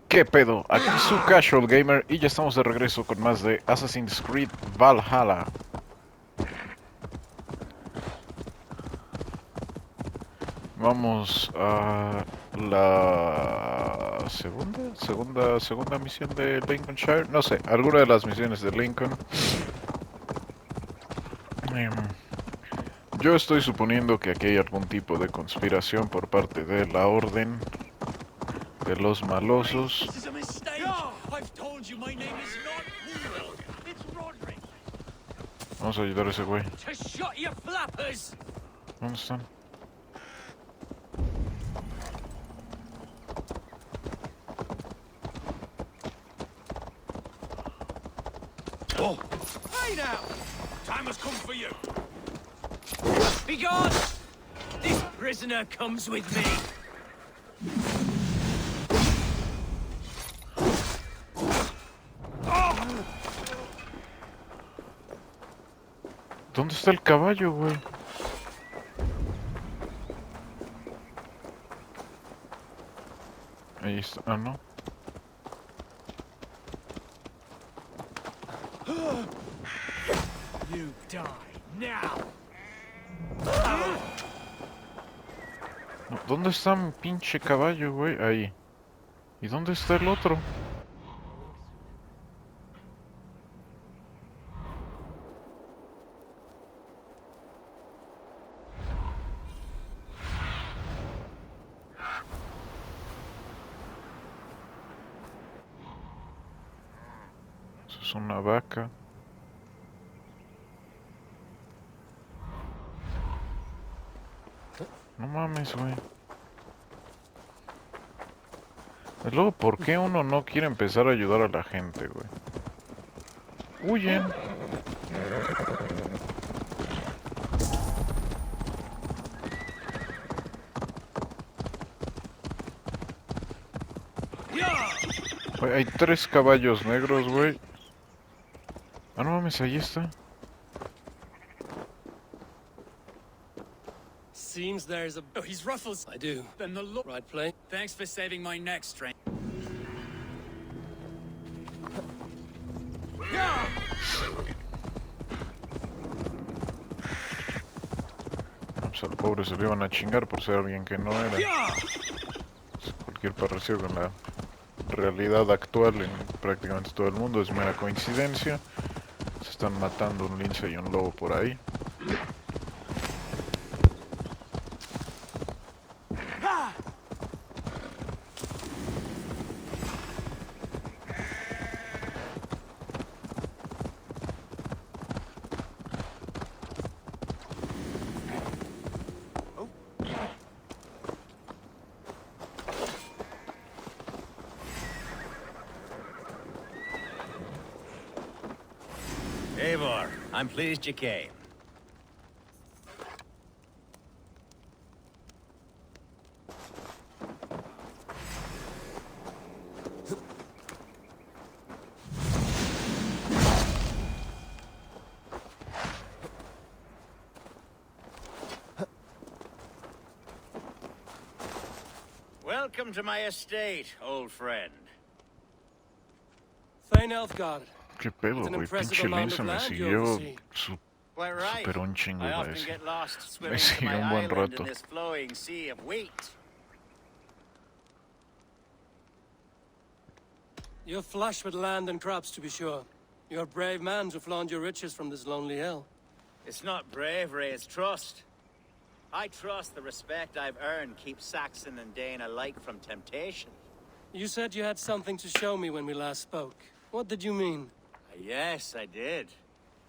¿Qué pedo? Aquí su Casual Gamer y ya estamos de regreso con más de Assassin's Creed Valhalla. Vamos a la segunda misión de Lincolnshire. No sé, alguna de las misiones de Lincoln. Em, Yo estoy suponiendo que aquí hay algún tipo de conspiración por parte de la Orden de los Malosos. Vamos a ayudar a ese güey. ¿Dónde están? Hey now! Time has come for you. Be gone! This prisoner comes with me. ¿Dónde está el caballo, güey? Ahí está. Ah, no. You die now. No, ¿dónde está mi pinche caballo, güey? Ahí. ¿Y dónde está el otro? Eso es una vaca. No mames, güey. Y luego, ¿por qué uno no quiere empezar a ayudar a la gente, güey? Huyen. Güey, hay 3 caballos negros, güey. Ah, no mames, ahí está. Seems there's a... Oh, he's ruffles. I do. Then the look... Right play. Thanks for saving my neck, strain. Pues al pobre se le iban a chingar por ser alguien que no era. Cualquier parecido con la realidad actual en prácticamente todo el mundo es mera coincidencia. Se están matando un lince y un lobo por ahí. Eivor, I'm pleased you came. Welcome to my estate, old friend. Thane Elfgard. ¿Qué pedo, güey? Pinche lince me siguió Quite right. superó un chingo, I iba a often decir. get lost Me swimming to siguió my un buen island rato. in this flowing sea of wheat. You're flush with land and crops, to be sure. You're a brave man to flaunt your riches from this lonely hill. It's not bravery, it's trust. I trust the respect I've earned keeps Saxon and Dane alike from temptation. You said you had something to show me when we last spoke. What did you mean? Yes, I did.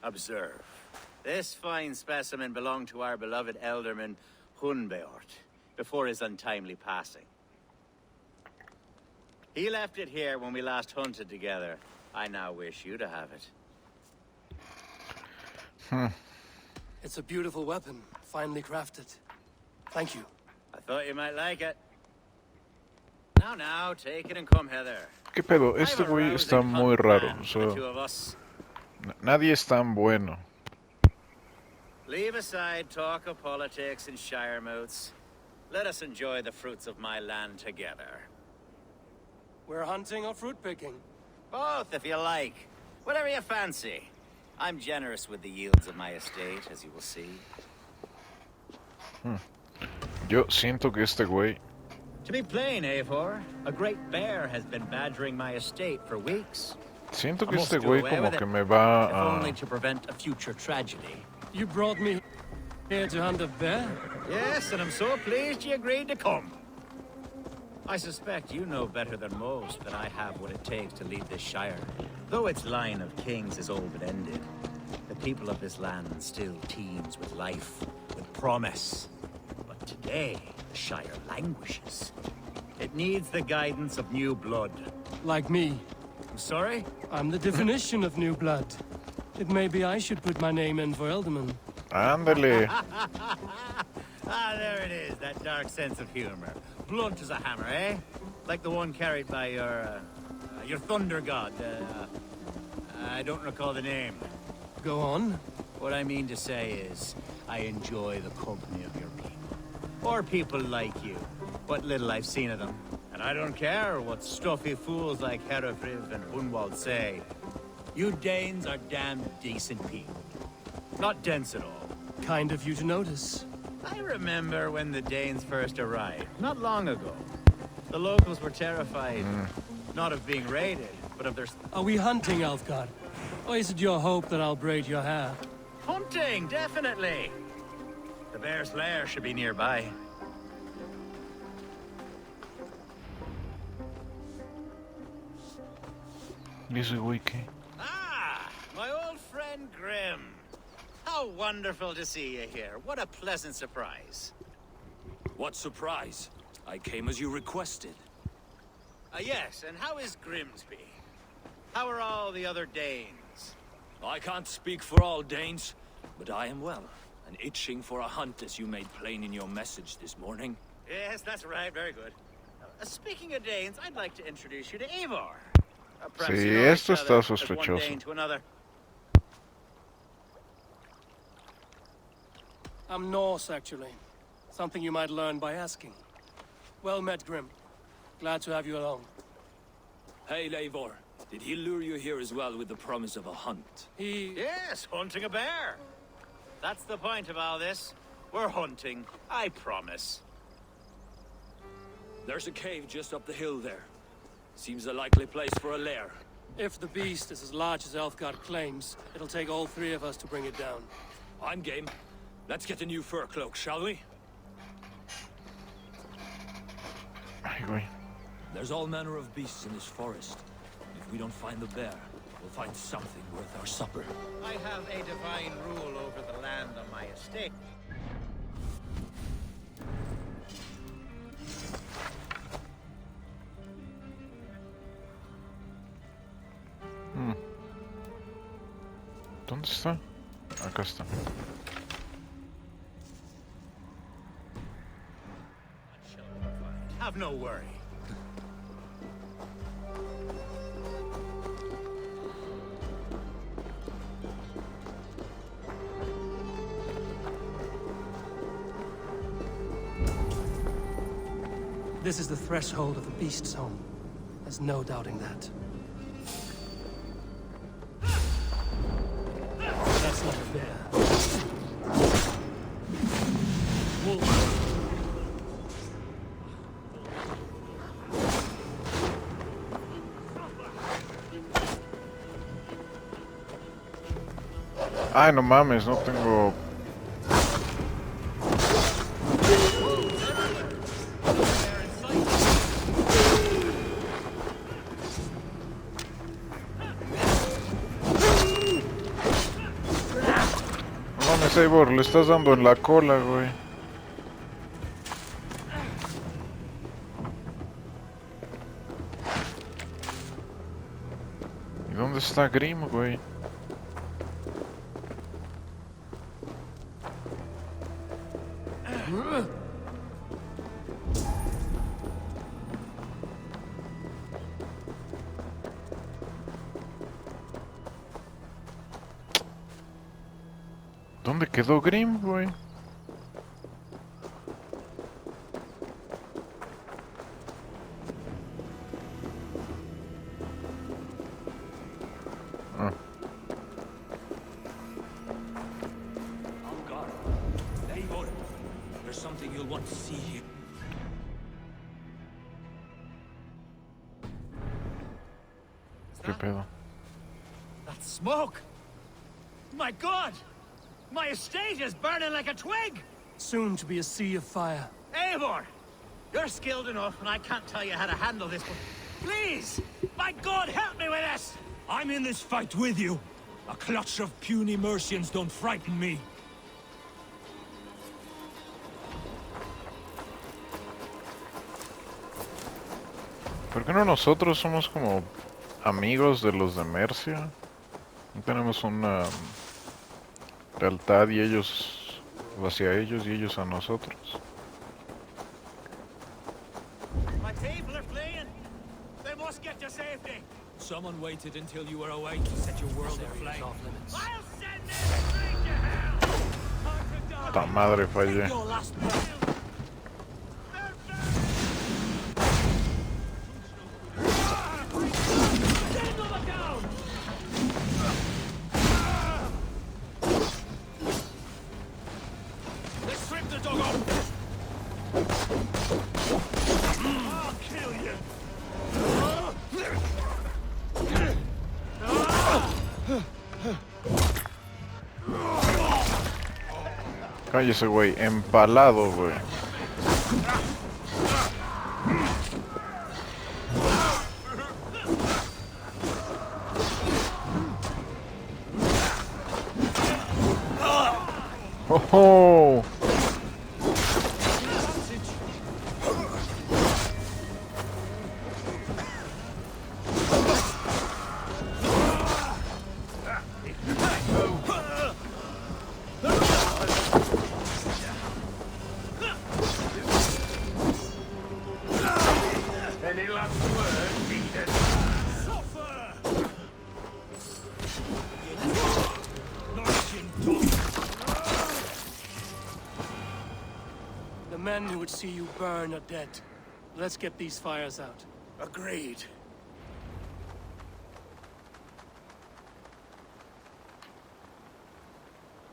Observe. This fine specimen belonged to our beloved elderman, Hunbeort, before his untimely passing. He left it here when we last hunted together. I now wish you to have it. It's a beautiful weapon, finely crafted. Thank you. I thought you might like it. Now, take it and come hither. ¿Qué pedo? I've Este a güey está rousing muy hunt raro. planned O for the sea, two of us. nadie es tan bueno. Leave aside talk of politics and shire moots. Let us enjoy the fruits of my land together. We're hunting or fruit picking? Both, if you like. Whatever you fancy. I'm generous with the yields of my estate, as you will see. Yo siento que este güey... To be plain, Eivor, a great bear has been badgering my estate for weeks. Siento que I must este do güey away como with que it, me va if a... only to prevent a future tragedy. You brought me here to hunt a bear? Yes, and I'm so pleased you agreed to come. I suspect you know better than most that I have what it takes to lead this shire. Though its line of kings is all but ended, the people of this land still teems with life, with promise. But today, the shire languishes. It needs the guidance of new blood. Like me. I'm sorry? I'm the definition of new blood. It may be I should put my name in for Elderman. Ándale. Ah, there it is, that dark sense of humor. Blunt as a hammer, eh? Like the one carried by your thunder god. I don't recall the name. Go on. What I mean to say is, I enjoy the company of your people. Or people like you. What little I've seen of them. And I don't care what stuffy fools like Herefriv and Hunwald say. You Danes are damn decent people. Not dense at all. Kind of you to notice. I remember when the Danes first arrived, not long ago. The locals were terrified, not of being raided, but of their... Are we hunting, Elfgard? Or is it your hope that I'll braid your hair? Hunting, definitely! The bear's lair should be nearby. Dice güey que... Ah, my old friend Grim. How wonderful to see you here. What a pleasant surprise. What surprise? I came as you requested. Yes, and how is Grimsby? How are all the other Danes? I can't speak for all Danes, but I am well, and itching for a hunt as you made plain in your message this morning. Yes, that's right. Very good. Speaking of Danes, I'd like to introduce you to Eivor. Perhaps Sí, you know esto each está other as one sospechoso. Dane to another. I'm Norse, actually. Something you might learn by asking. Well met, Grim. Glad to have you along. Hey, Eivor. Did he lure you here as well with the promise of a hunt? Yes, hunting a bear. That's the point of all this. We're hunting, I promise. There's a cave just up the hill there. Seems a likely place for a lair. If the beast is as large as Elfgard claims, it'll take all three of us to bring it down. I'm game. Let's get a new fur cloak, shall we? Ay, güey. There's all manner of beasts in this forest. If we don't find the bear, we'll find something worth our supper. I have a divine rule over the land on my estate. ¿Dónde está? Acá está. Have no worry. This is the threshold of the beast's home. There's no doubting that. That's not a bear. Wolf. Ay, no mames, no tengo... No mames, Eivor, le estás dando en la cola, güey. ¿Y dónde está Grim, güey? ¿Dónde quedó Grim, güey? see you. ¿Qué pedo? That smoke! My God! My estate is burning like a twig! Soon to be a sea of fire. Eivor! You're skilled enough, and I can't tell you how to handle this, but please! My God, help me with this! I'm in this fight with you. A clutch of puny Mercians don't frighten me. ¿Por qué no nosotros somos como amigos de los de Mercia? No tenemos una lealtad y ellos hacia ellos y ellos a nosotros. My people are fleeing! They must get to safety! Someone waited until you were awake to set your world aflame. I'll send them straight to hell! Puta madre, fallé. Your last breath. Cállese, güey. Empalado, güey. ¡Oh, oh! The men who would see you burn are dead. Let's get these fires out. Agreed.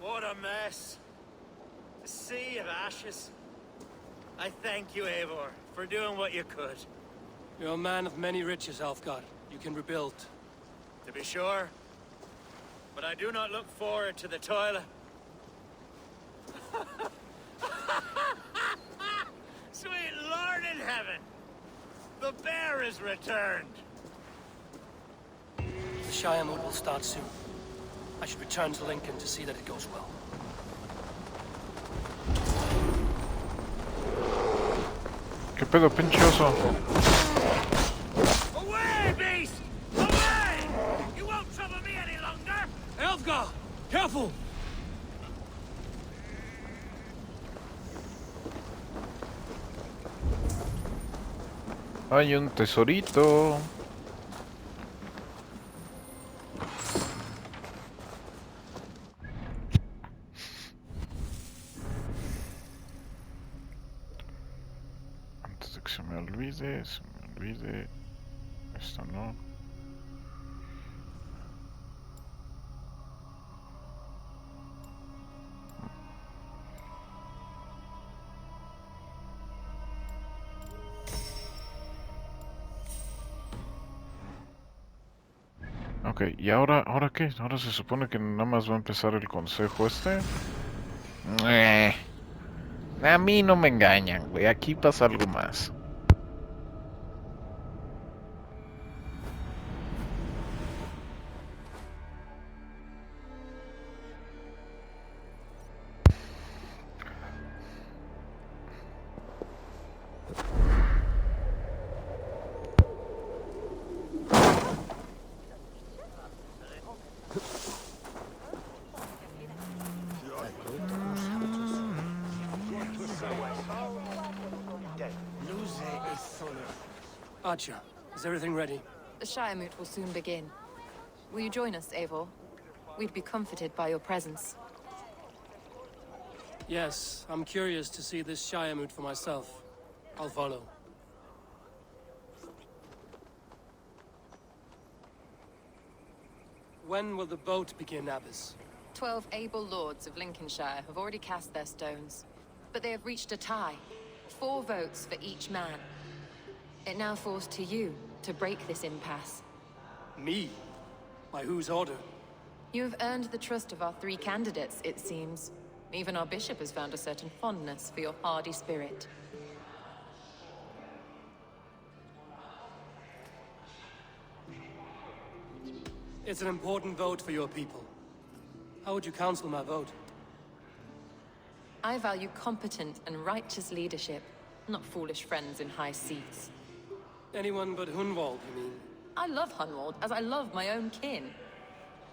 What a mess. A sea of ashes. I thank you, Eivor, for doing what you could. You're a man of many riches, Alfgar. You can rebuild. To be sure. But I do not look forward to the toilet. Sweet Lord in heaven! The bear is returned! The Shire mood will start soon. I should return to Lincoln to see that it goes well. ¿Qué pedo, pinche oso? Away, beast! Away! You won't trouble me any longer! Alfgar! Careful! Hay un tesorito. Antes de que se me olvide, Esto no. Ok, ¿y ahora qué? Ahora se supone que nada más va a empezar el consejo este. A mí no me engañan, güey. Aquí pasa algo más. Archer, is everything ready? The Shire moot will soon begin. Will you join us, Eivor? We'd be comforted by your presence. Yes, I'm curious to see this Shire moot for myself. I'll follow. When will the boat begin, Abbess? 12 able lords of Lincolnshire have already cast their stones, but they have reached a tie. 4 votes for each man. It now falls to you to break this impasse. Me? By whose order? You have earned the trust of our 3 candidates, it seems. Even our bishop has found a certain fondness for your hardy spirit. It's an important vote for your people. How would you counsel my vote? I value competent and righteous leadership, not foolish friends in high seats. Anyone but Hunwald, you mean? I love Hunwald as I love my own kin.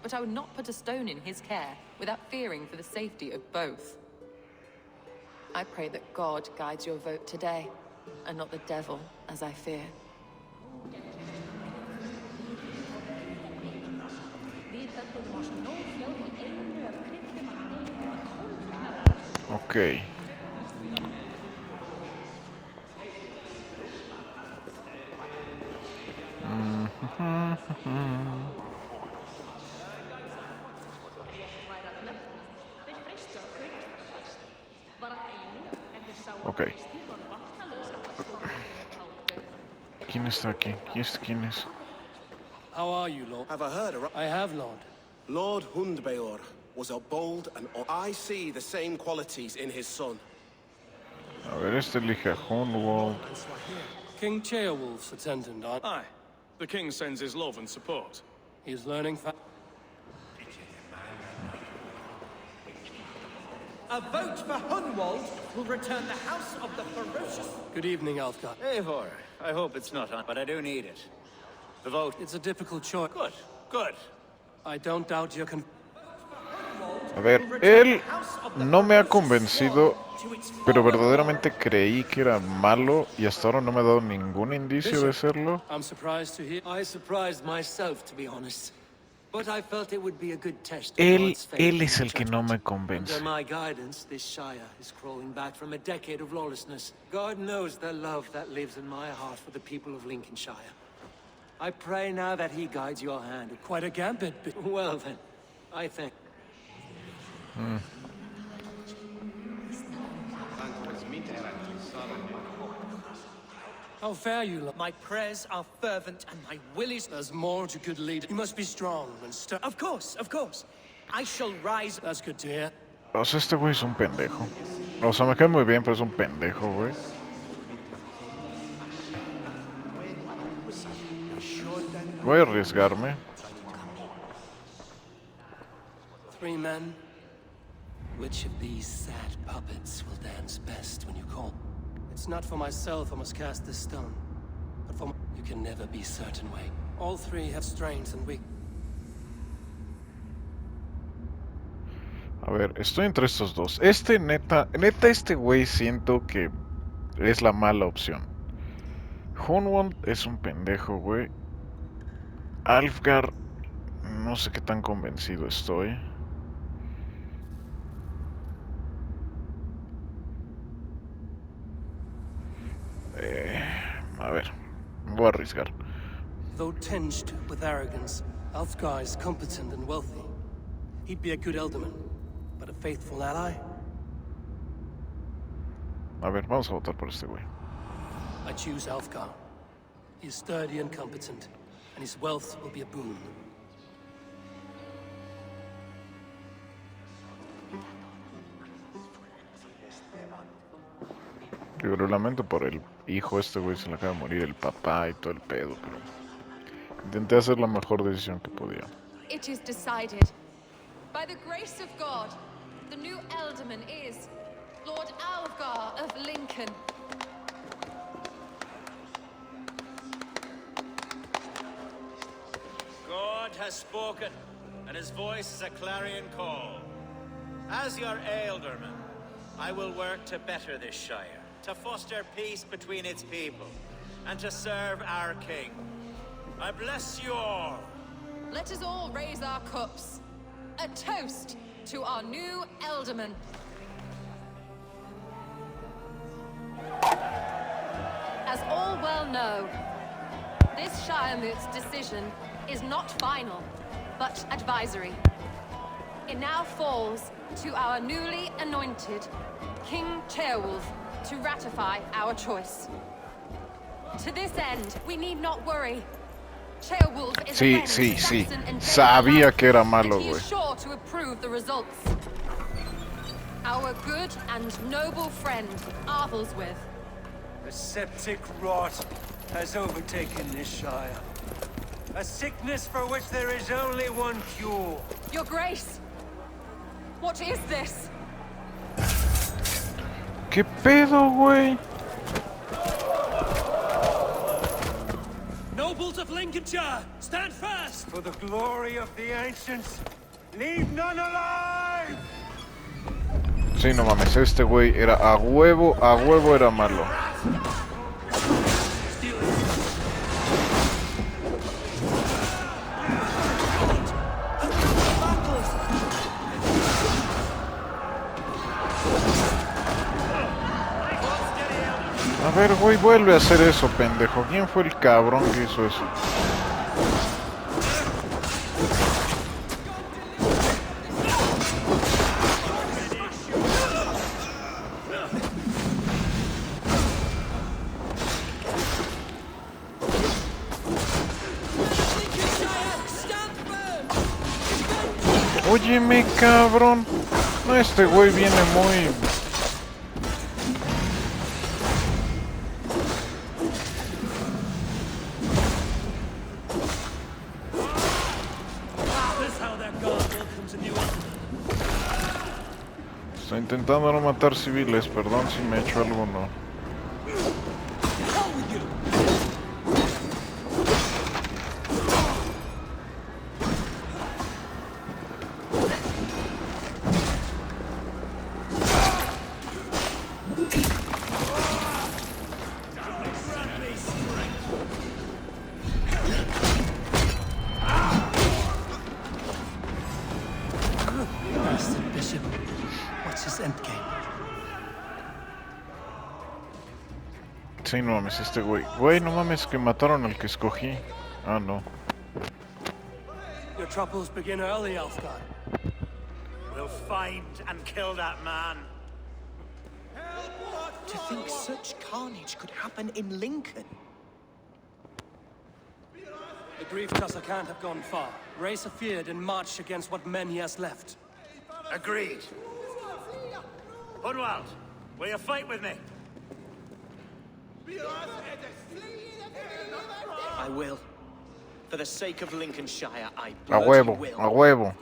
But I would not put a stone in his care without fearing for the safety of both. I pray that God guides your vote today, and not the devil, as I fear. Ok. Ok. ¿Quién está aquí? ¿Quién es? How are you, Lord? Have I heard? I have, Lord. Lord Hundbeor was a bold and... I see the same qualities in his son. A ver, este elige a Hunwald. King Ceolwulf's attendant, aren't Aye. The king sends his love and support. He's learning A vote for Hunwald will return the house of the ferocious... Good evening, Alfgar. Eivor, I hope it's not on, but I do need it. The vote. It's a difficult choice. Good, good. I don't doubt your A ver, él no me ha convencido, pero verdaderamente creí que era malo y hasta ahora no me ha dado ningún indicio de serlo. I'm surprised to hear. I surprised myself, to be honest. But I felt it would be a good test of Él God's faith es in el que no me judgment. convence. Under my guidance, this Shire is crawling back from a decade of lawlessness. God knows the love that lives in my heart for the people of Lincolnshire. I pray now that he guides your hand. Quite a gambit. Well then, I think. How fare you, Lord? My prayers are fervent and my will is... There's more to good leader. You must be strong and stern. Of course, of course. I shall rise... That's good to hear. O sea, este güey es un pendejo. O sea, me cae muy bien, pero es un pendejo, güey. Voy a arriesgarme. 3 men. Which of these sad puppets will dance best when you call? It's not for myself I must cast this stone, but for you can never be certain, way. All 3 have strengths and weak. A ver, estoy entre estos dos. Este neta este güey siento que es la mala opción. Hunwald es un pendejo, güey. Alfgar, no sé qué tan convencido estoy. A ver, voy a arriesgar. Though tinged with arrogance, Alfgar is competent and wealthy. He'd be a good alderman, but a faithful ally. A ver, vamos a votar por este güey. I choose Alfgar. He is sturdy and competent, and his wealth will be a boon. Yo lo lamento por el hijo este güey, se le acaba de morir el papá y todo el pedo, pero intenté hacer la mejor decisión que podía. It is decided. By the grace of God, the new alderman is Lord Alfgar of Lincoln. God has spoken, and his voice is a clarion call. As your alderman, I will work to better this Shire, to foster peace between its people, and to serve our king. I bless you all. Let us all raise our cups. A toast to our new alderman. As all well know, this Shiremoot's decision is not final, but advisory. It now falls to our newly anointed King Ceolwulf to ratify our choice. To this end, we need not worry. Ceolwulf is Sí, avenged, sí, sí. Saxon and Dane Sabía alike, que era malo, and he güey. is sure to approve the results. Our good and noble friend, Arthelswith. A septic rot has overtaken this shire. A sickness for which there is only one cure. Your Grace, what is this? ¿Qué pedo, güey? Nobles of Lincolnshire, stand fast! For the glory of the ancients, leave none alive! Sí, no mames, este güey era a huevo era malo. A ver, güey, vuelve a hacer eso, pendejo. ¿Quién fue el cabrón que hizo eso? Óyeme, cabrón. No, este güey viene muy... Estoy intentando no matar civiles, perdón si me he hecho alguno. Sí, no mames, este güey. Güey, no mames, que mataron al que escogí. Ah, no. Your troubles begin early, Elfgar. We'll find and kill that man. To think such carnage could happen in Lincoln. The grief Tussa can't have gone far. Race feared and marched against what men he has left. Agreed. Hunwald, will you fight with me? I will. For the sake of Lincolnshire, I A bloody huevo, will. a huevo.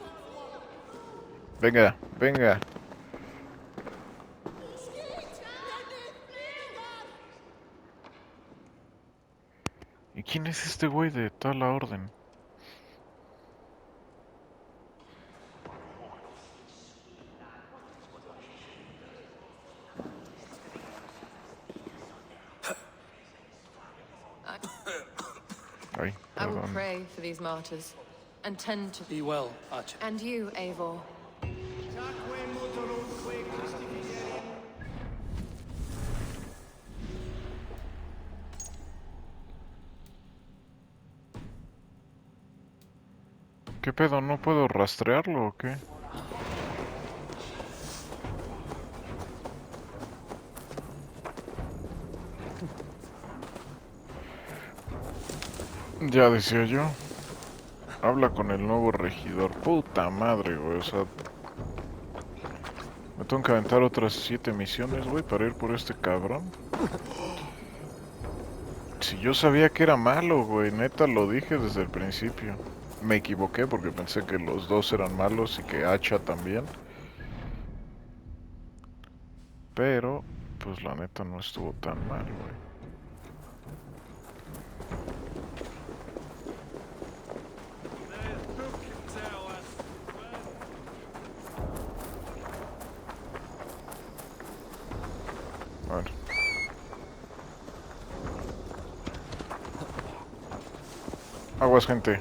Venga, venga. ¿Y quién es este güey de toda la orden? Ay, I will perdón. pray for these martyrs and tend to... Be well, Archer. And you, Eivor. ¿Qué pedo? ¿No puedo rastrearlo o qué? Ya decía yo. Habla con el nuevo regidor. Puta madre, güey. O sea... Me tengo que aventar otras 7 misiones, güey, para ir por este cabrón. Si yo sabía que era malo, güey. Neta, lo dije desde el principio. Me equivoqué porque pensé que los dos eran malos y que Hacha también. Pero, pues la neta no estuvo tan mal, güey. Bueno. Aguas, gente.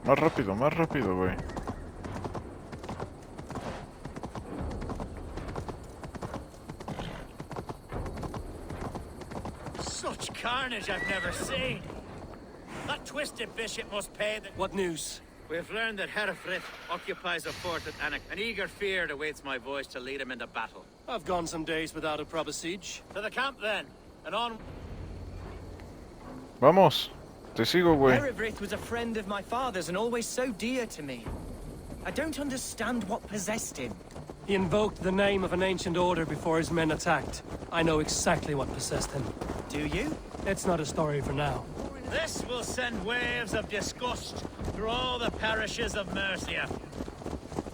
Más rápido, güey. Such carnage I've never seen. That twisted bishop must pay the... What news? We've learned that Herefrith occupies a fort at Anecastre. An eager fear awaits my voice to lead him into battle. I've gone some days without a proper siege. To the camp then, and on... Vamos. Te sigo, güey. Herefrith was a friend of my father's and always so dear to me. I don't understand what possessed him. He invoked the name of an ancient order before his men attacked. I know exactly what possessed him. Do you? It's not a story for now. This will send waves of disgust through all the parishes of Mercia.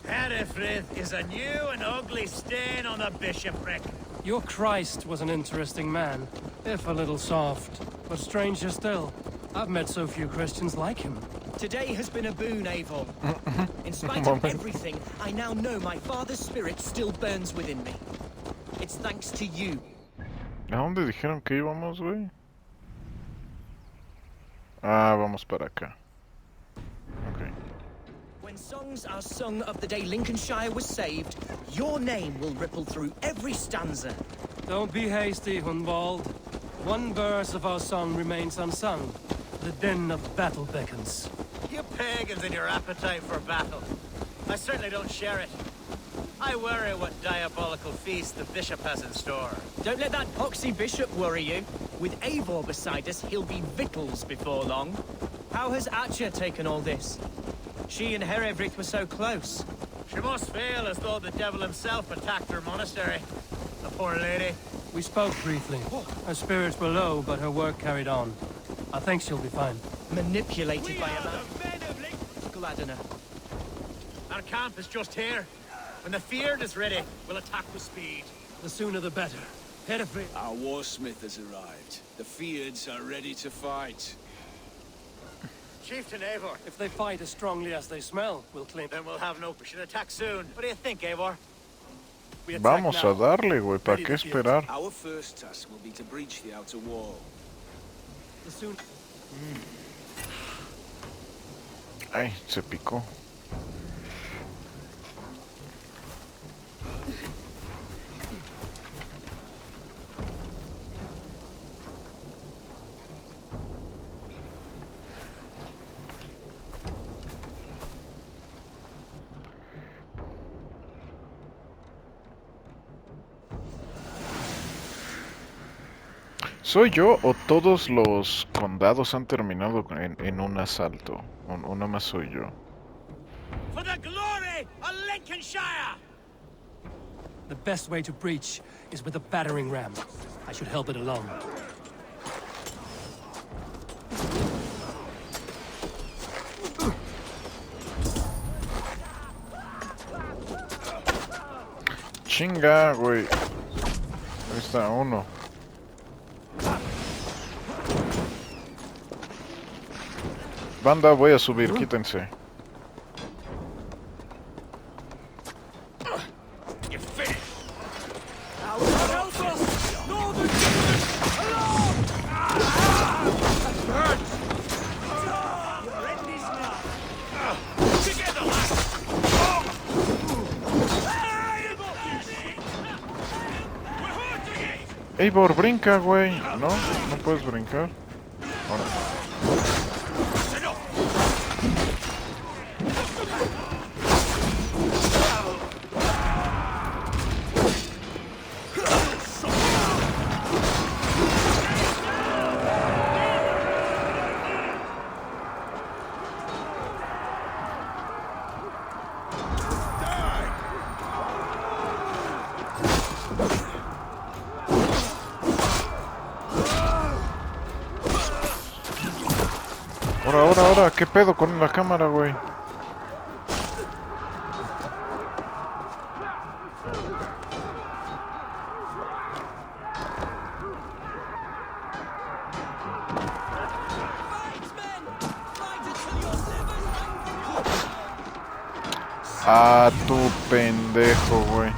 Herefrith is a new and ugly stain on the bishopric. Your Christ was an interesting man, if a little soft. But stranger still, I've met so few Christians like him. Today has been a boon, Eivor. In spite of everything, I now know my father's spirit still burns within me. It's thanks to you. ¿A dónde dijeron que íbamos, güey? Ah, vamos para acá. Ok. When songs are sung of the day Lincolnshire was saved, your name will ripple through every stanza. Don't be hasty, Hunwald. One verse of our song remains unsung. The din of battle beckons. You pagans and your appetite for battle. I certainly don't share it. I worry what diabolical feast the bishop has in store. Don't let that poxy bishop worry you. With Eivor beside us, he'll be victuals before long. How has Atcha taken all this? She and Herefrith were so close. She must feel as though the devil himself attacked her monastery. The poor lady. We spoke briefly. Her spirits were low, but her work carried on. I think she'll be fine. Manipulated by a man. Gladdener. Our camp is just here. When the Feared is ready, we'll attack with speed. The sooner the better. Herefrith. Our warsmith has arrived. The Feards are ready to fight. Chieftain Eivor. If they fight as strongly as they smell, we'll claim. Then we'll have no... We should attack soon. What do you think, Eivor? We attack Vamos now. a darle, güey. ¿Para Ready qué to field. esperar? Our first task will be to breach the outer wall. The soon. Ay, se picó. ¿Soy yo o todos los condados han terminado en un asalto? O nada más soy yo. For the glory of Lincolnshire! The best way to breach is with a battering ram. I should help it along. Chinga, güey. Ahí está uno. Banda, voy a subir, quítense. Eivor, brinca, güey. ¿No? ¿No puedes brincar? Ahora. Ahora, ¿qué pedo con la cámara, güey? Ah, tu pendejo, güey.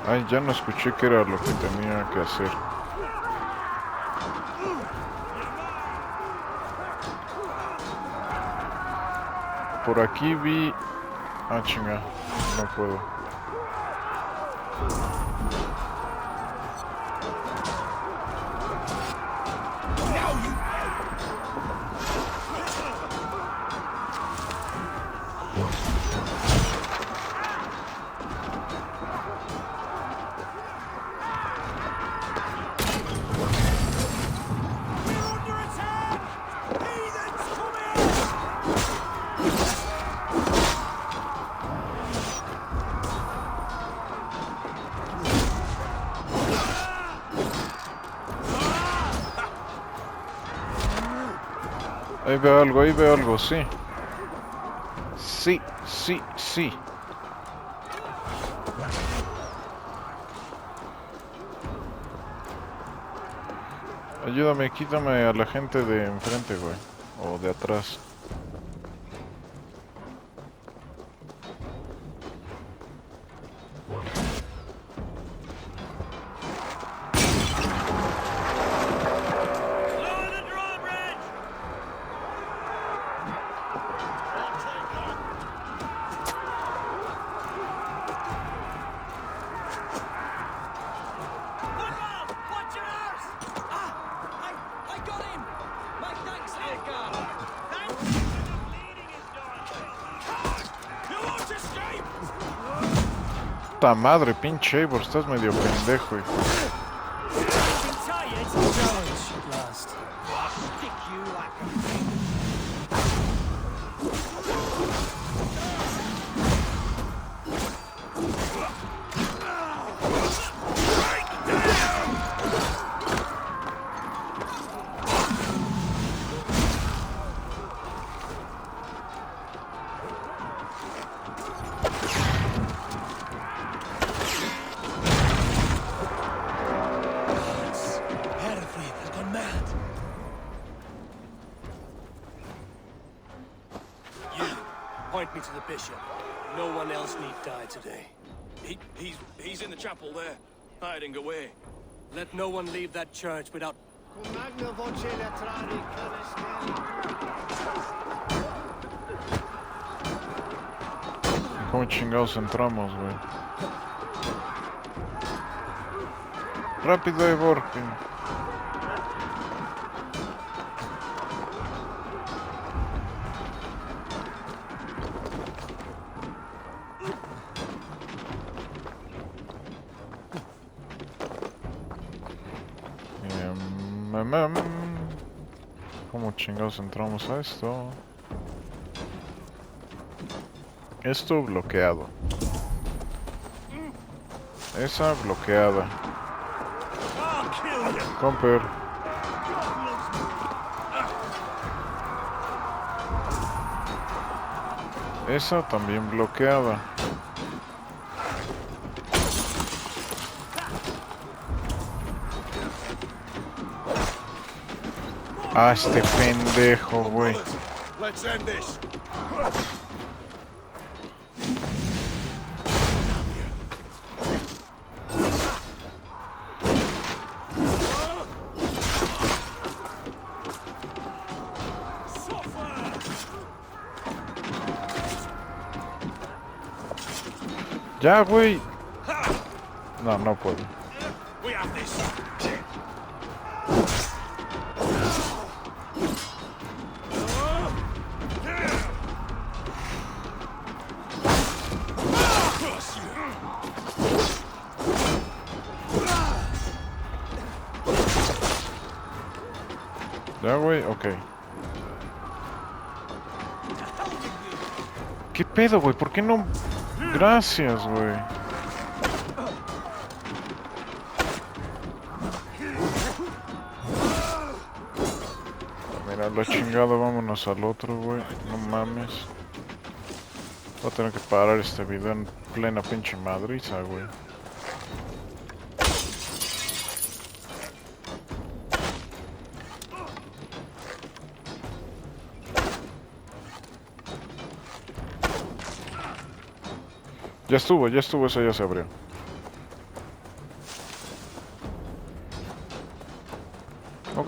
Ay, ya no escuché qué era lo que tenía que hacer. Por aquí vi... Ah, chinga. No puedo. Ahí veo algo, sí. Sí. Ayúdame, quítame a la gente de enfrente, güey. O de atrás. Puta madre, pinche Eivor, estás medio pendejo, hijo. Point me to the bishop. No one else need die today. He's in the chapel there, hiding away. Let no one leave that church without... ¿Cómo chingados entramos, güey? Rápido, Eivor. ¿Cómo chingados entramos a esto? Esto bloqueado. Esa bloqueada. Comper. Esa también bloqueada. Ah, este pendejo, güey. Ya, güey. No, no puedo. Ya, güey, ok. ¿Qué pedo, güey? ¿Por qué no...? Gracias, güey. Mira, la chingada, vámonos al otro, güey. No mames. Voy a tener que parar este video en plena pinche madriza, güey. Ya estuvo, eso ya se abrió.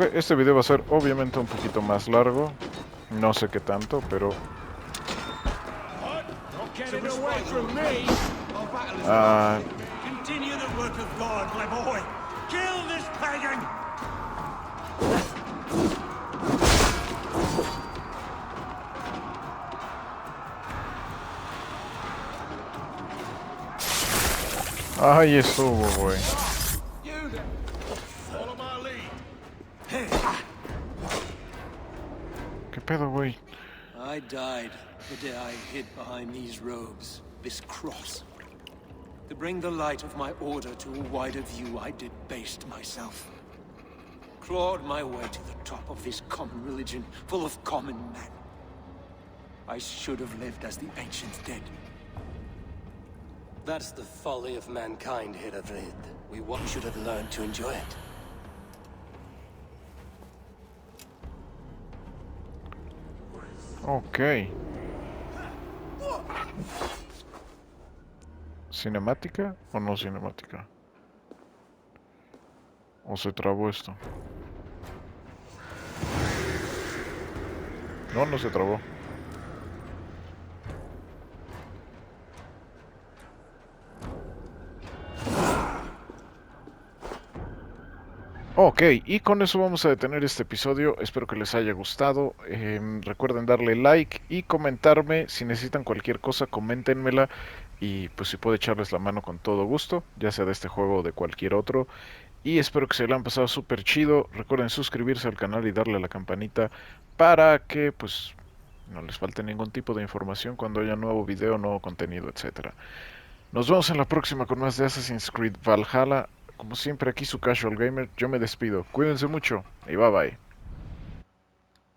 Ok, este video va a ser obviamente un poquito más largo. No sé qué tanto, pero... Continue the work of God, my boy. Kill this pagan. Ahí estuvo, güey. ¿Qué pedo, güey? I died the day I hid behind these robes, this cross. To bring the light of my order to a wider view, I debased myself. Clawed my way to the top of this common religion, full of common men. I should have lived as the ancients did. That's the folly of mankind, Heravrid. We should have learned to enjoy it. Ok. ¿Cinemática o no cinemática? ¿O se trabó esto? No, no se trabó. Ok, y con eso vamos a detener este episodio. Espero que les haya gustado. Recuerden darle like y comentarme. Si necesitan cualquier cosa, coméntenmela. Y pues si puedo echarles la mano con todo gusto, ya sea de este juego o de cualquier otro. Y espero que se lo han pasado súper chido. Recuerden suscribirse al canal y darle a la campanita para que pues no les falte ningún tipo de información cuando haya nuevo video, nuevo contenido, etcétera. Nos vemos en la próxima con más de Assassin's Creed Valhalla. Como siempre, aquí su Casual Gamer. Yo me despido. Cuídense mucho y bye bye.